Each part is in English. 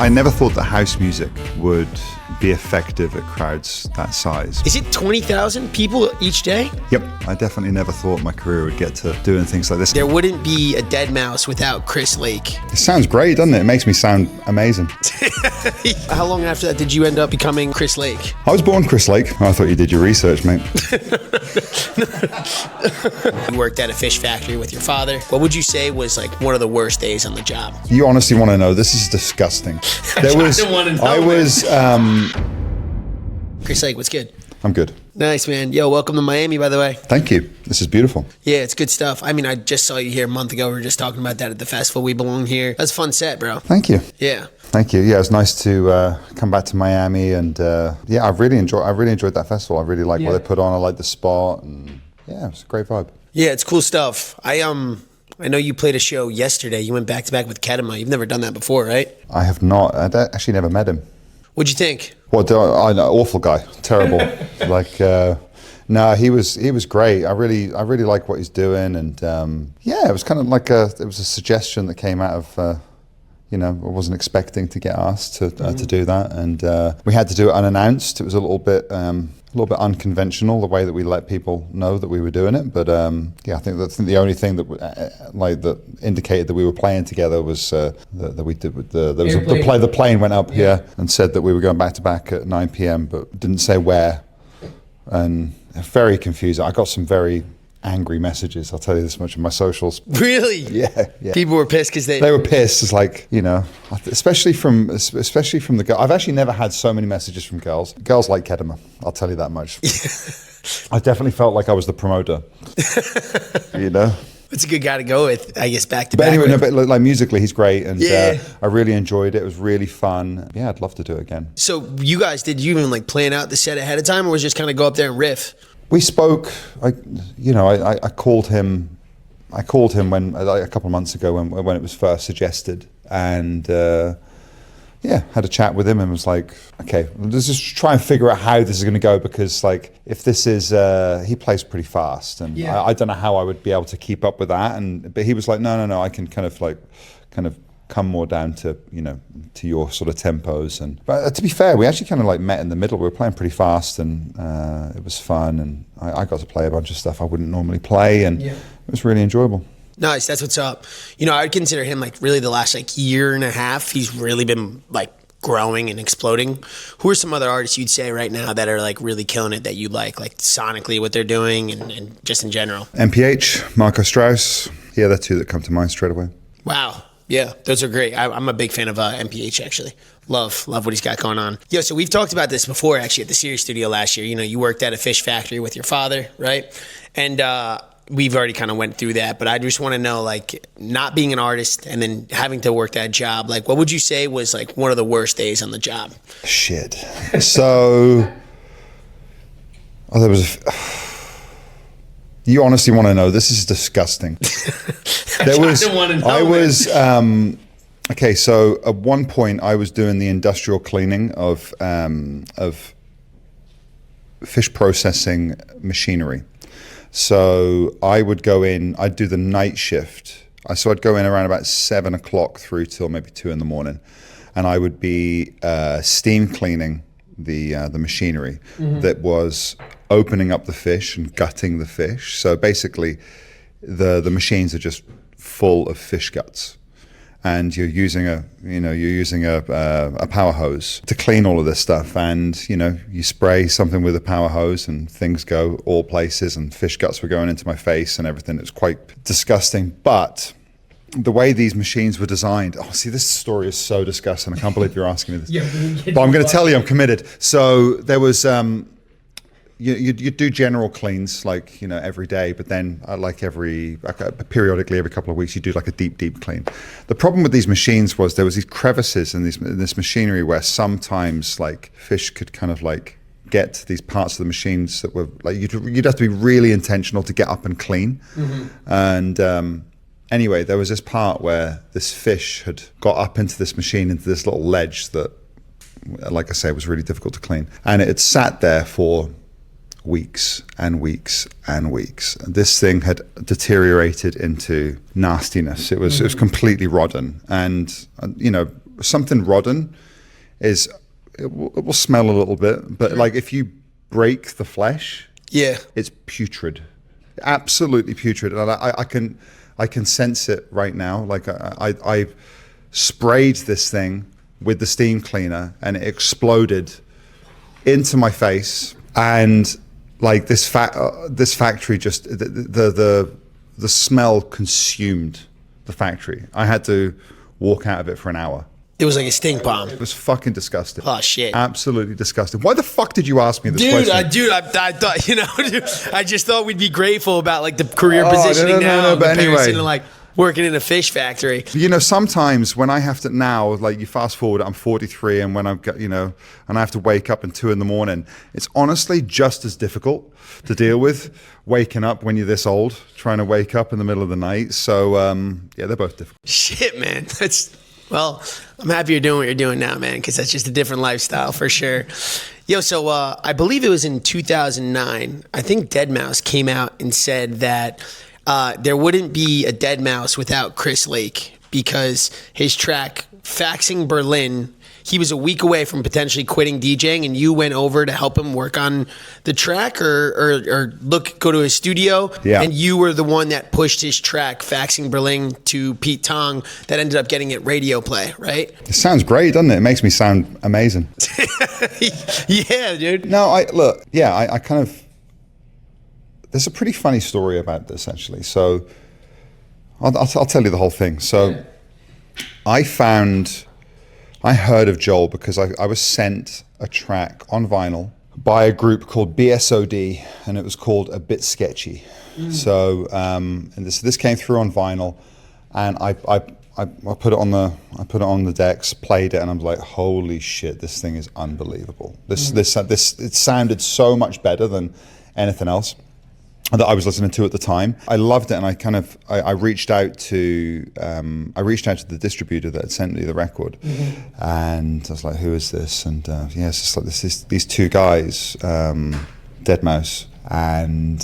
I never thought that house music would be effective at crowds that size. Is it 20,000 people each day? Yep, I definitely never thought my career would get to doing things like this. There wouldn't be a Dead Mouse without Chris Lake. It sounds great, doesn't it? It makes me sound amazing. How long after that did you end up becoming Chris Lake? I was born Chris Lake. I thought you did your research, mate. You worked at a fish factory with your father. What would you say was like one of the worst days on the job? You honestly want to know? This is disgusting. Chris Lake, what's good? I'm good. Nice, man. Yo, welcome to Miami, by the way. Thank you. This is beautiful. Yeah, it's good stuff. I mean, I just saw you here a month ago. We were just talking about that at the festival. We belong here. That's a fun set, bro. Thank you. Yeah. Thank you. Yeah, it's nice to come back to Miami, and yeah, I really enjoyed that festival. I really like what they put on. I like the spot, and yeah, it's a great vibe. Yeah, it's cool stuff. I know you played a show yesterday. You went back to back with Kedema. You've never done that before, right? I have not. I actually never met him. What'd you think? What? I know, awful guy, terrible. No, he was great. I really like what he's doing, and yeah, it was kind of like it was a suggestion that came out of. I wasn't expecting to get asked to do that, and we had to do it unannounced. It was a little bit unconventional the way that we let people know that we were doing it. But yeah, I think the only thing that that indicated that we were playing together was that we did with the plane went up here and said that we were going back to back at 9 p.m. but didn't say where, and very confusing. I got some very angry messages, I'll tell you this much, on my socials. Really? Yeah. People were pissed because they were pissed. It's like, especially from the girl. I've actually never had so many messages from girls. Girls like Kedema, I'll tell you that much. I definitely felt like I was the promoter. It's a good guy to go with, I guess, back to back. But anyway, but like musically, he's great, and I really enjoyed it. It was really fun. Yeah, I'd love to do it again. So you guys, did you even like plan out the set ahead of time, or was it just kind of go up there and riff? We spoke. I called him. I called him when a couple of months ago when it was first suggested, and had a chat with him and was like, okay, let's just try and figure out how this is going to go, because like if this is he plays pretty fast, and I don't know how I would be able to keep up with that, but he was like, no, I can kind of come more down to to your sort of tempos. But to be fair, we actually kind of like met in the middle. We were playing pretty fast, and it was fun, and I got to play a bunch of stuff I wouldn't normally play, and it was really enjoyable. Nice, that's what's up. I'd consider him like really the last like year and a half. He's really been like growing and exploding. Who are some other artists you'd say right now that are like really killing it that you like sonically what they're doing and just in general? MPH, Marco Strauss. Yeah, they're two that come to mind straight away. Wow. Yeah, those are great. I'm a big fan of MPH, actually. Love what he's got going on. Yo, so we've talked about this before, actually, at the Sirius studio last year. You worked at a fish factory with your father, right? And we've already kind of went through that, but I just want to know, like, not being an artist and then having to work that job, like, what would you say was, like, one of the worst days on the job? Shit. So, there was you honestly want to know? This is disgusting. Okay, so at one point I was doing the industrial cleaning of fish processing machinery. So I would go in, I'd do the night shift. So I'd go in around about 7 o'clock through till maybe 2 in the morning, and I would be steam cleaning the machinery that was opening up the fish and gutting the fish. So basically the machines are just full of fish guts, and you're using a power hose to clean all of this stuff, and you spray something with a power hose and things go all places, and fish guts were going into my face and everything. It was quite disgusting. But the way these machines were designed, this story is so disgusting. I can't believe you're asking me this. But I'm going to tell you, I'm committed. So there was you do general cleans every day, but then periodically every couple of weeks you do like a deep clean. The problem with these machines was there was these crevices in this machinery where sometimes like fish could kind of like get to these parts of the machines that were like you'd have to be really intentional to get up and clean. And anyway, there was this part where this fish had got up into this machine, into this little ledge that, like I say, was really difficult to clean, and it had sat there for weeks and weeks and weeks. This thing had deteriorated into nastiness. It was completely rotten, and something rotten is, it will smell a little bit, but like if you break the flesh, Yeah. it's putrid, absolutely putrid. And I can sense it right now. Like I sprayed this thing with the steam cleaner and it exploded into my face. And like this factory just, the smell consumed the factory. I had to walk out of it for an hour. It was like a stink bomb. It was fucking disgusting. Oh, shit. Absolutely disgusting. Why the fuck did you ask me this question? I thought, dude, I just thought we'd be grateful about like the career positioning now. But anyway. Like working in a fish factory. You know, sometimes when I have to now, like you fast forward, I'm 43, and when I've got, you know, and I have to wake up at 2 a.m, it's honestly just as difficult to deal with waking up when you're this old, trying to wake up in the middle of the night. So, yeah, they're both difficult. Shit, man. Well, I'm happy you're doing what you're doing now, man, because that's just a different lifestyle for sure. Yo, so I believe it was in 2009, I think deadmau5 came out and said that there wouldn't be a deadmau5 without Chris Lake, because his track, Faxing Berlin, he was a week away from potentially quitting DJing, and you went over to help him work on the track or go to his studio. Yeah. And you were the one that pushed his track, Faxing Berlin, to Pete Tong, that ended up getting it radio play, right? It sounds great, doesn't it? It makes me sound amazing. Yeah, dude. No, I kind of, there's a pretty funny story about this actually. So I'll tell you the whole thing. So I heard of Joel because I was sent a track on vinyl by a group called BSOD, and it was called A Bit Sketchy. So and this came through on vinyl, and I put it on the decks, played it, and I was like, holy shit, this thing is unbelievable. This it sounded so much better than anything else that I was listening to at the time. I loved it, and I reached out to the distributor that had sent me the record, and I was like, "Who is this?" And it's just like these two guys, deadmau5 and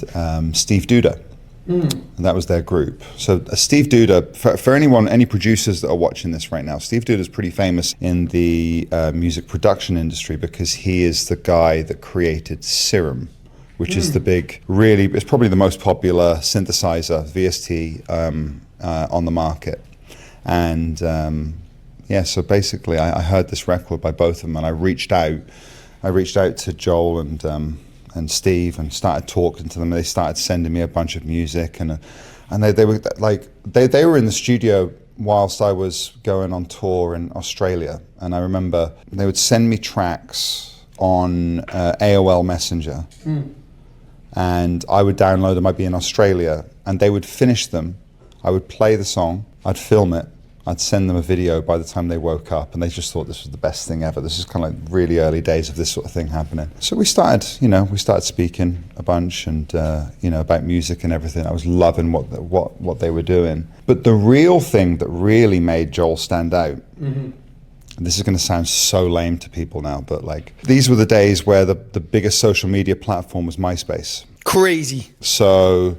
Steve Duda. And that was their group. So Steve Duda, for any producers that are watching this right now, Steve Duda is pretty famous in the music production industry because he is the guy that created Serum, which is it's probably the most popular synthesizer, VST, on the market. And so basically I heard this record by both of them, and I reached out to Joel and Steve and started talking to them. They started sending me a bunch of music, and they were like, they were in the studio whilst I was going on tour in Australia. And I remember they would send me tracks on AOL Messenger. And I would download them. I'd be in Australia, and they would finish them. I would play the song, I'd film it, I'd send them a video by the time they woke up, and they just thought this was the best thing ever. This is kind of like really early days of this sort of thing happening. So we started speaking a bunch, and about music and everything. I was loving what they were doing. But the real thing that really made Joel stand out, this is going to sound so lame to people now, but like, these were the days where the biggest social media platform was MySpace. Crazy. So,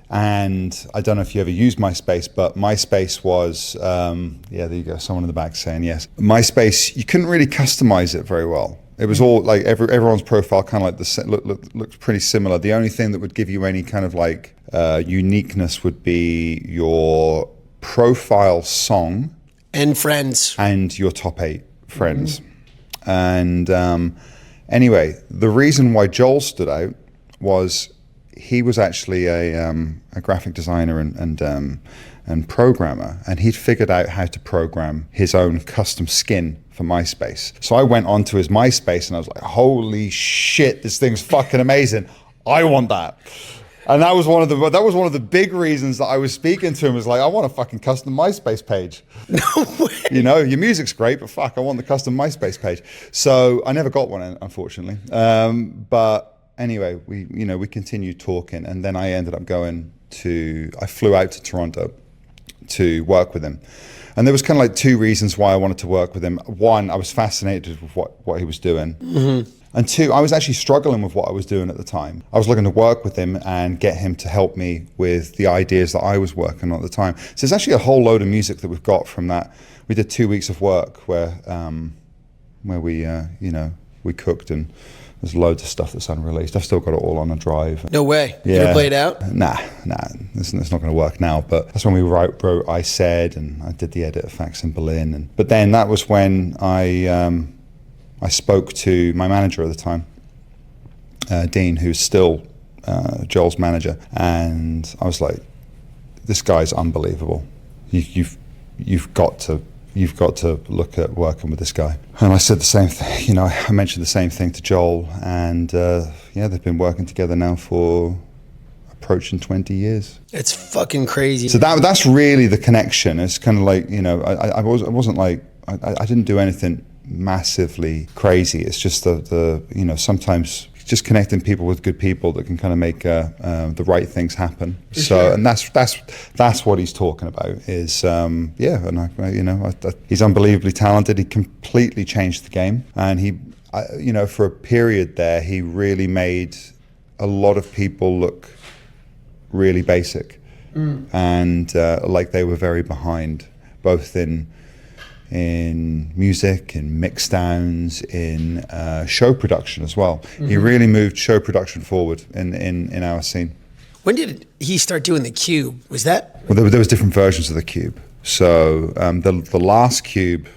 and I don't know if you ever used MySpace, but MySpace was, there you go, someone in the back saying yes. MySpace, you couldn't really customize it very well. It was all like everyone's profile kind of like looked pretty similar. The only thing that would give you any kind of like uniqueness would be your profile song, and friends, and your top 8 friends. And anyway, the reason why Joel stood out was he was actually a graphic designer and programmer, and he'd figured out how to program his own custom skin for MySpace. So I went onto his MySpace and I was like, holy shit, this thing's fucking amazing. I want that. And that was one of the big reasons that I was speaking to him, was like, I want a fucking custom MySpace page. No way. You know, your music's great, but fuck, I want the custom MySpace page. So I never got one, unfortunately. But anyway, we continued talking, and then I ended up I flew out to Toronto to work with him. And there was kind of like 2 reasons why I wanted to work with him. One, I was fascinated with what he was doing. And two, I was actually struggling with what I was doing at the time. I was looking to work with him and get him to help me with the ideas that I was working on at the time. So there's actually a whole load of music that we've got from that. We did 2 weeks of work where we, we cooked, and there's loads of stuff that's unreleased. I've still got it all on a drive. No way. Yeah. You ever play it out? Nah, it's not going to work now. But that's when we wrote I Said, and I did the edit of Facts in Berlin. But then that was when I spoke to my manager at the time, Dean, who's still Joel's manager, and I was like, "This guy's unbelievable. You've got to look at working with this guy." And I said the same thing. I mentioned the same thing to Joel, and they've been working together now for approaching 20 years. It's fucking crazy. So that's really the connection. It's kind of like, I wasn't like, I didn't do anything massively crazy. It's just the sometimes just connecting people with good people that can kind of make the right things happen. So, and that's what he's talking about. Is he's unbelievably talented. He completely changed the game, and he, for a period there, he really made a lot of people look really basic, and like they were very behind, both in music, in mix downs, in show production as well. Mm-hmm. He really moved show production forward in our scene. When did he start doing the Cube? Was that? Well, there was different versions of the Cube. So the last Cube,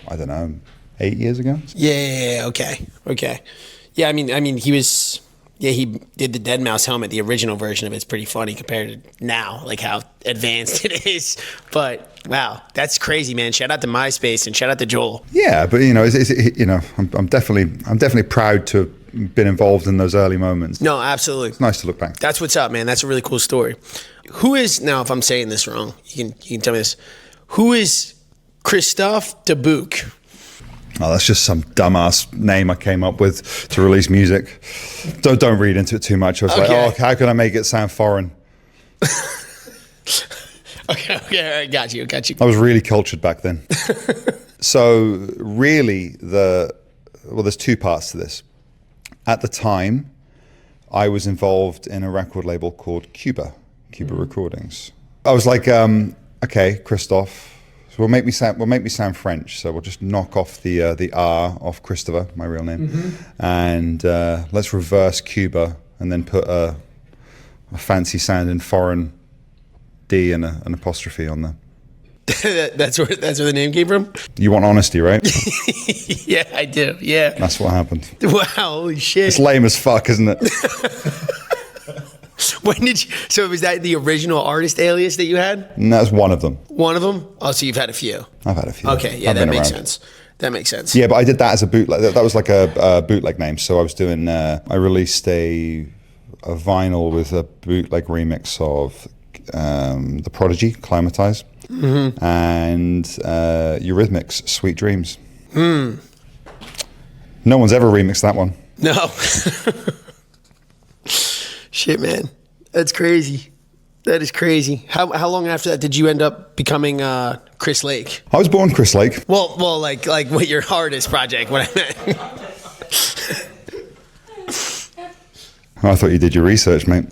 I don't know, 8 years ago. Yeah. Okay. Yeah. I mean, he was. Yeah, he did the Deadmau5 helmet. The original version of it's pretty funny compared to now, like how advanced it is. But wow, that's crazy, man! Shout out to MySpace and shout out to Joel. Yeah, but I'm definitely proud to have been involved in those early moments. No, absolutely. It's nice to look back. That's what's up, man. That's a really cool story. Who is now? If I'm saying this wrong, you can tell me this. Who is Christophe Dubuque? Oh, that's just some dumbass name I came up with to release music. Don't read into it too much. I was like, how can I make it sound foreign? Okay, I got you. I was really cultured back then. So really, there's two parts to this. At the time, I was involved in a record label called Cuba Recordings. I was like, okay, Christophe. So we'll make me sound French. So we'll just knock off the R off Christopher, my real name, and let's reverse Cuba and then put a fancy sounding foreign D and an apostrophe on there. That's where the name came from. You want honesty, right? Yeah, I do. Yeah. That's what happened. Wow, holy shit! It's lame as fuck, isn't it? When did you? So was that the original artist alias that you had? No, that's one of them. One of them? Oh, so you've had a few. I've had a few. Okay, yeah, that makes sense. That makes sense. Yeah, but I did that as a bootleg. That was like a bootleg name. So I was doing. I released a vinyl with a bootleg remix of The Prodigy, Climatize, and Eurythmics, Sweet Dreams. No one's ever remixed that one. No. Shit, man, that's crazy. That is crazy. How long after that did you end up becoming Chris Lake? I was born Chris Lake. Well, like what your artist project? What I meant. I thought you did your research, mate.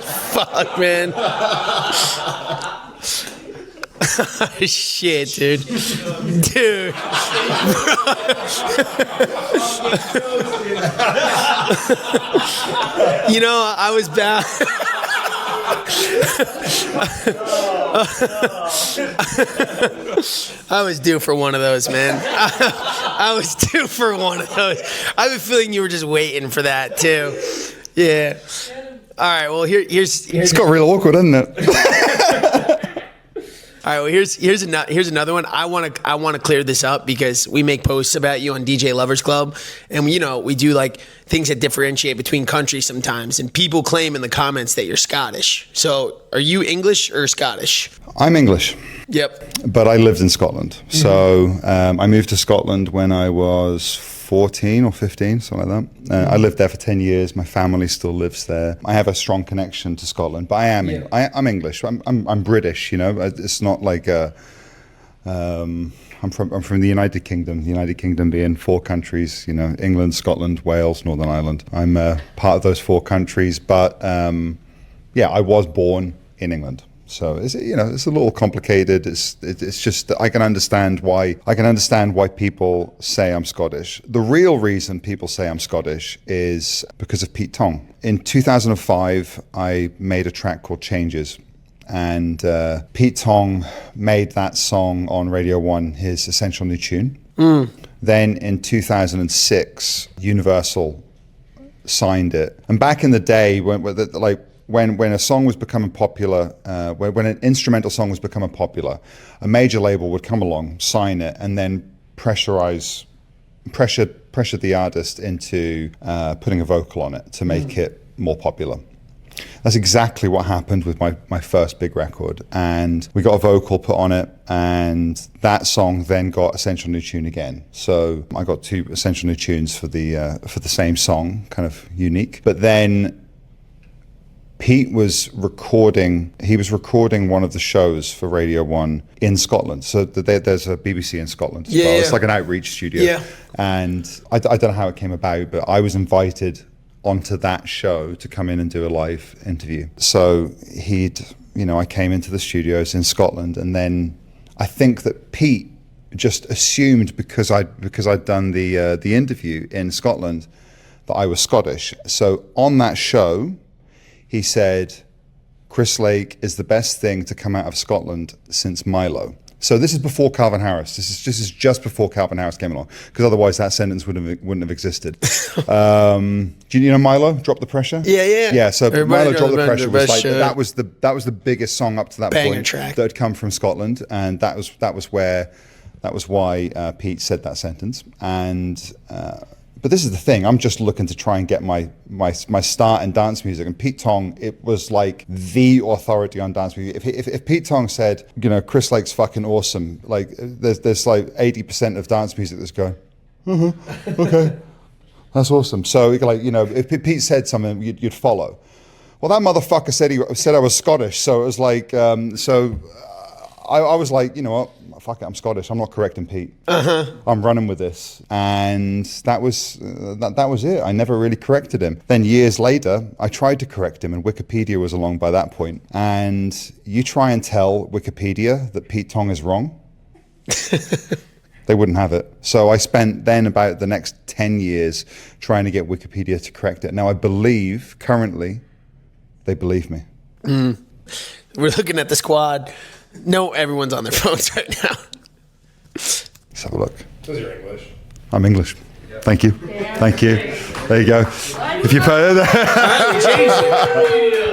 Fuck, man. Shit, dude. I was bound. I was due for one of those, man. I was due for one of those. I have a feeling you were just waiting for that too. Yeah. All right. Well, here's. It's got real awkward, isn't it? All right, well, here's another one. I want to clear this up because we make posts about you on DJ Lovers Club, and we do like things that differentiate between countries sometimes, and people claim in the comments that you're Scottish. So, are you English or Scottish? I'm English. Yep. But I lived in Scotland. So I moved to Scotland when I was 14 or 15, something like that. I lived there for 10 years. My family still lives there. I have a strong connection to Scotland, but I'm English. I'm British, It's not like I'm from the United Kingdom. The United Kingdom being 4 countries, you know, England, Scotland, Wales, Northern Ireland. I'm part of those 4 countries, but yeah, I was born in England. So it's, you know, it's a little complicated. It's just that I can understand why people say I'm Scottish. The real reason people say I'm Scottish is because of Pete Tong. In 2005, I made a track called Changes. And Pete Tong made that song on Radio 1 his essential new tune. Then in 2006, Universal signed it. And back in the day, when a song was becoming popular, when an instrumental song was becoming popular, a major label would come along, sign it, and then pressure the artist into putting a vocal on it to make it more popular. That's exactly what happened with my first big record, and we got a vocal put on it, and that song then got essential new tune again. So I got 2 essential new tunes for the same song, kind of unique. But then Pete was recording one of the shows for Radio 1 in Scotland. So there's a BBC in Scotland as well. It's like an outreach studio. Yeah. And I don't know how it came about, but I was invited onto that show to come in and do a live interview. So I came into the studios in Scotland, and then I think that Pete just assumed because I'd done the interview in Scotland that I was Scottish. So on that show, he said, Chris Lake is the best thing to come out of Scotland since Milo. So this is before Calvin Harris. This is just before Calvin Harris came along, because otherwise that sentence wouldn't have existed. Do you know Milo? Drop the Pressure? Yeah. So Milo, Drop the Pressure was like that was the biggest song up to that point track that had come from Scotland, and that was why Pete said that sentence. And but this is the thing, I'm just looking to try and get my start in dance music. And Pete Tong, it was like the authority on dance music. If Pete Tong said, you know, Chris Lake's fucking awesome, like there's like 80% of dance music that's going, okay, that's awesome. So like, you know, if Pete said something, you'd follow. Well, that motherfucker said I was Scottish, so it was like, I was like, you know what? Fuck it, I'm Scottish. I'm not correcting Pete. I'm running with this, and that was it. I never really corrected him. Then years later, I tried to correct him, and Wikipedia was along by that point. And you try and tell Wikipedia that Pete Tong is wrong, they wouldn't have it. So I spent then about the next 10 years trying to get Wikipedia to correct it. Now I believe currently they believe me. We're looking at the squad. No, everyone's on their phones right now. Let's have a look. Because you're English. I'm English. Thank you. Yeah. Thank you. There you go. If you put it there.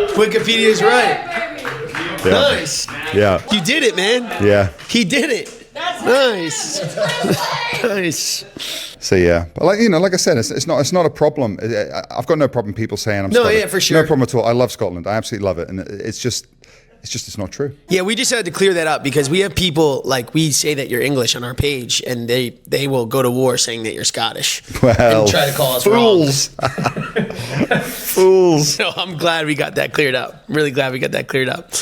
Wikipedia's right. Yeah. Nice. Yeah. You did it, man. Yeah. He did it. Nice. Nice. So yeah, but like I said, it's not a problem. I've got no problem people saying I'm Scottish. No, yeah, for sure. No problem at all. I love Scotland. I absolutely love it, and it's not true. Yeah, we just had to clear that up because we have people, like, we say that you're English on our page, and they will go to war saying that you're Scottish. Well, and try to call us fools. wrong. Fools. So I'm glad we got that cleared up. I'm really glad we got that cleared up.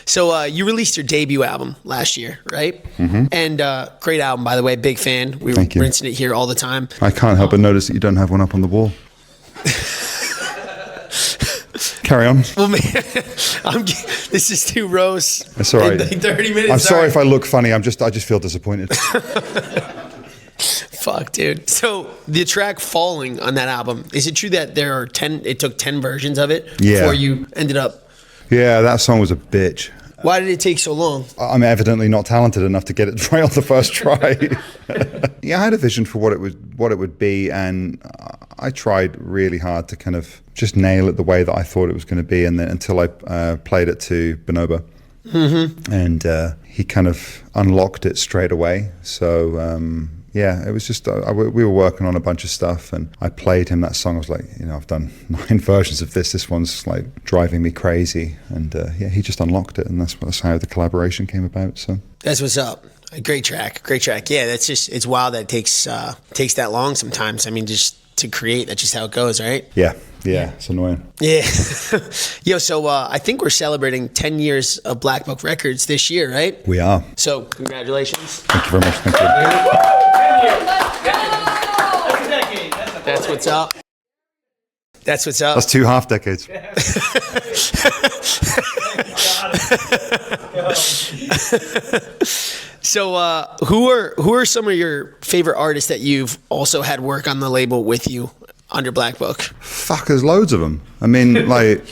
So you released your debut album last year, right? Mm-hmm. And great album, by the way. Big fan. We were rinsing it here all the time. I can't help but notice that you don't have one up on the wall. Carry on. Well, man, this is 2 rows. That's all right. 30 minutes. I'm sorry if I look funny. I just feel disappointed. Fuck, dude. So the track "Falling" on that album, is it true that there are 10? It took 10 versions of it before you ended up. Yeah, that song was a bitch. Why did it take so long? I'm evidently not talented enough to get it right on the first try. Yeah, I had a vision for what it would be, and I tried really hard to kind of just nail it the way that I thought it was going to be, and then until I played it to Bonobo, and he kind of unlocked it straight away. So yeah, it was just we were working on a bunch of stuff, and I played him that song. I was like, I've done 9 versions of this. This one's like driving me crazy, and yeah, he just unlocked it, and that's how the collaboration came about. So that's what's up. A great track. Yeah, that's just, it's wild that it takes that long sometimes. I mean, just to create. That's just how it goes, right? Yeah, it's annoying. Yeah. Yo, so I think we're celebrating 10 years of Blackbook Records this year, right? We are. So congratulations. Thank you very much. Thank you. That's what's up. That's what's up. That's 2 half decades. So who are some of your favorite artists that you've also had work on the label with you under Blackbook? Fuck, there's loads of them. I mean, like,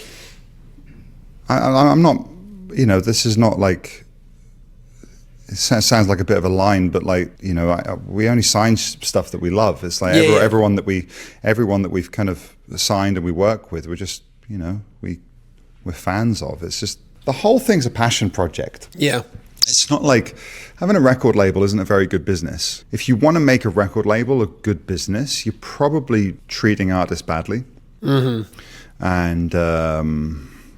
I'm not, you know, this is not like, it sounds like a bit of a line, but like, you know, we only sign stuff that we love. It's like everyone that we've kind of signed and we work with, we're just, you know, we're fans of. It's just, the whole thing's a passion project. Yeah. It's not like having a record label isn't a very good business. If you want to make a record label a good business, you're probably treating artists badly. Mm-hmm. And,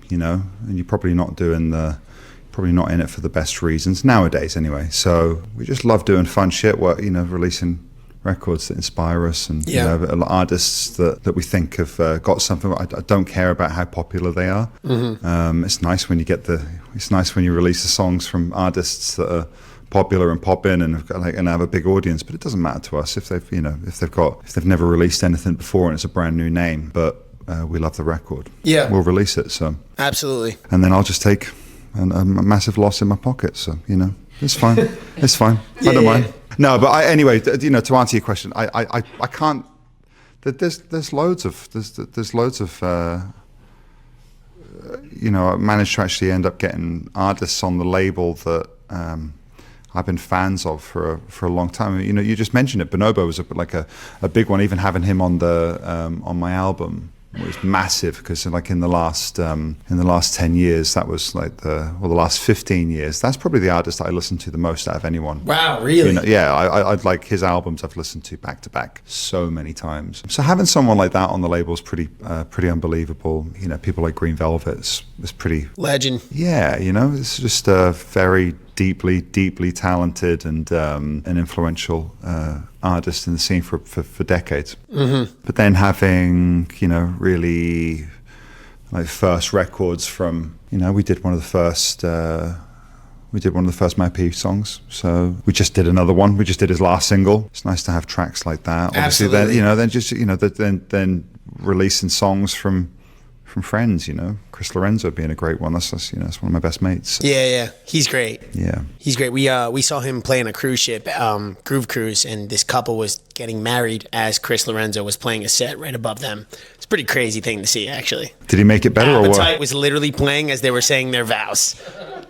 you know, and you're probably not probably not in it for the best reasons nowadays anyway. So we just love doing fun shit, you know, releasing records that inspire us and you know, artists that we think have got something. I don't care about how popular they are. Mm-hmm. It's nice when you release the songs from artists that are popular and pop in and have got, like, and have a big audience, but it doesn't matter to us if they've never released anything before and it's a brand new name, but we love the record. Yeah, we'll release it. So absolutely. And then I'll just take a massive loss in my pocket. So, you know, it's fine. It's fine. I don't mind. No, but anyway, you know, to answer your question, I can't. There's loads of you know, I managed to actually end up getting artists on the label that I've been fans of for a long time. You know, you just mentioned it. Bonobo was a big one. Even having him on my album was massive, because like in the last 10 years, that was like the last 15 years, that's probably the artist I listened to the most out of anyone. Wow, really? You know, yeah, I'd like his albums I've listened to back to back so many times. So having someone like that on the label is pretty unbelievable. You know, people like Green Velvet is pretty legend. Yeah, you know, it's just a very deeply talented and influential artist in the scene for decades. Mm-hmm. But then having, you know, really like first records from, you know, we did one of the first MyP songs. So we just did another one. We just did his last single. It's nice to have tracks like that. Obviously, then releasing songs from friends, you know, Chris Lorenzo being a great one. That's you know, that's one of my best mates. Yeah, he's great. Yeah, he's great. We saw him play on a cruise ship, Groove Cruise, and this couple was getting married as Chris Lorenzo was playing a set right above them. It's a pretty crazy thing to see, actually. Did he make it better or what? Appetite was literally playing as they were saying their vows.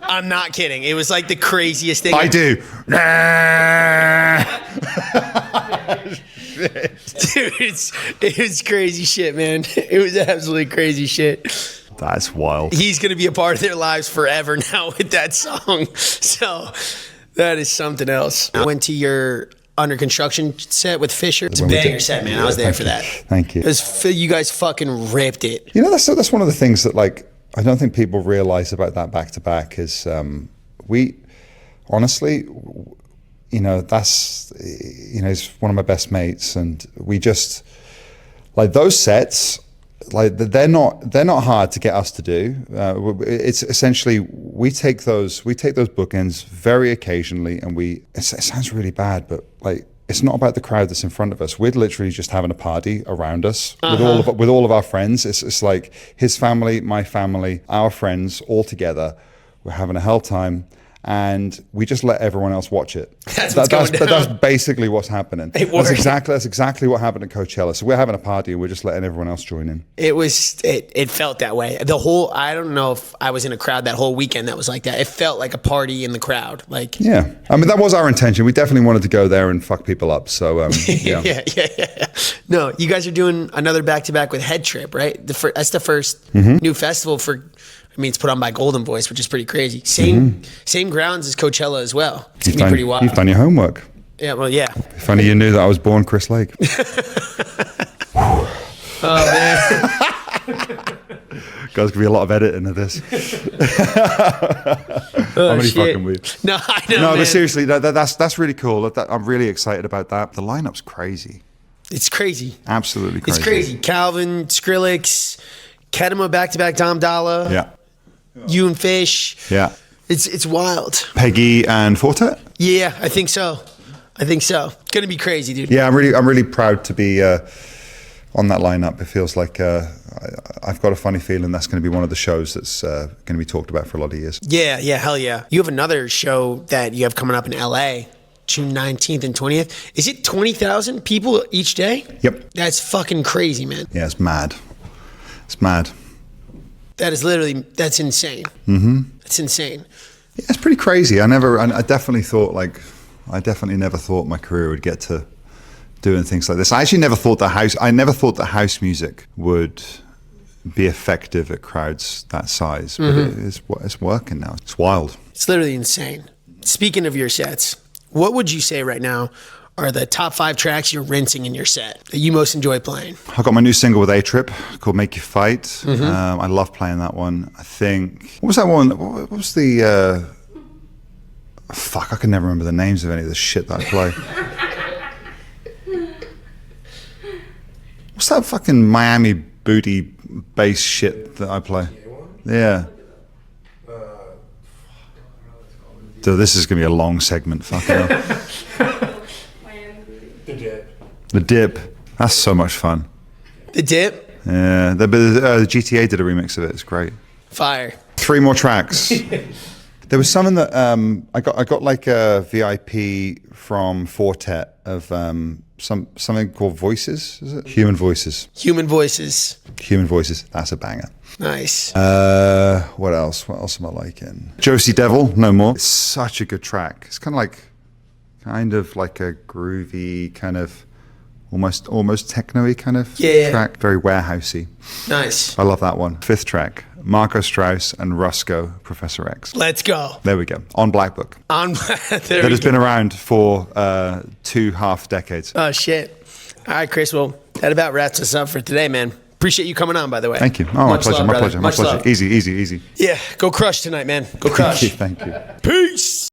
I'm not kidding. It was like the craziest thing. I do. Dude, it was crazy shit, man. It was absolutely crazy shit. That's wild. He's going to be a part of their lives forever now with that song. So that is something else. I went to your Under Construction set with Fisher. It's a banger set, man. I was there for that. Thank you. You guys fucking ripped it. You know, that's one of the things that, like, I don't think people realize about that back-to-back is we, honestly, you know, that's, you know, he's one of my best mates, and we just, like, those sets, like, they're not hard to get us to do. It's essentially, we take those bookends very occasionally, and it sounds really bad, but like, it's not about the crowd that's in front of us. We're literally just having a party around us with all of our friends. It's like his family, my family, our friends all together. We're having a hell time. And we just let everyone else watch it. That's basically what's happening. That's exactly what happened at Coachella. So we're having a party and we're just letting everyone else join in. It felt that way. I don't know if I was in a crowd that whole weekend that was like that. It felt like a party in the crowd. Like, yeah, I mean, that was our intention. We definitely wanted to go there and fuck people up. So yeah. Yeah. No, you guys are doing another back-to-back with Head Trip, right? That's the first new festival for. I mean, it's put on by Golden Voice, which is pretty crazy. Same grounds as Coachella as well. It's gonna be pretty wild. You've done your homework. Yeah, well, yeah. If only you knew that I was born Chris Lake. Oh, man. Guys, gonna be a lot of editing of this. I'm only fucking with you. No, I know. No, man. But seriously, that's really cool. I'm really excited about that. The lineup's crazy. It's crazy. Absolutely crazy. It's crazy. Calvin, Skrillex, Kedema back-to-back Dom Dalla. Yeah. You and Fish. Yeah. It's wild. Peggy and Fortet? Yeah, I think so. Gonna be crazy, dude. Yeah, I'm really proud to be on that lineup. It feels like I've got a funny feeling that's going to be one of the shows that's going to be talked about for a lot of years. Yeah, hell yeah. You have another show that you have coming up in LA, June 19th and 20th. Is it 20,000 people each day? Yep. That's fucking crazy, man. Yeah, it's mad. It's mad. That's insane. Mm-hmm. That's insane. Yeah, it's pretty crazy. I definitely never thought my career would get to doing things like this. I actually never thought that house music would be effective at crowds that size. But it's working now. It's wild. It's literally insane. Speaking of your sets, what would you say right now are the top 5 tracks you're rinsing in your set that you most enjoy playing? I got my new single with A-Trip called Make You Fight. I love playing that one. I think, what was that one? What was the, fuck, I can never remember the names of any of the shit that I play. What's that fucking Miami booty bass shit that I play? Yeah. Dude, this is going to be a long segment. Fucking hell. The Dip. That's so much fun. The Dip? Yeah. The GTA did a remix of it. It's great. Fire. 3 more tracks. There was something that I got like a VIP from Fortet of something called Voices. Is it Human Voices? Human Voices. Human Voices. That's a banger. Nice. What else? What else am I liking? Josie Devil, No More. It's such a good track. It's kind of like a groovy kind of almost techno-y kind of track. Very warehousey. Nice. I love that one. 5th track, Marco Strauss and Rusko, Professor X. Let's go. There we go. On Blackbook. That has been around for 2 half decades. Oh, shit. All right, Chris. Well, that about wraps us up for today, man. Appreciate you coming on, by the way. Thank you. Oh, my pleasure. My pleasure. Much love. Easy. Yeah, go crush tonight, man. Go crush. Thank you. Peace.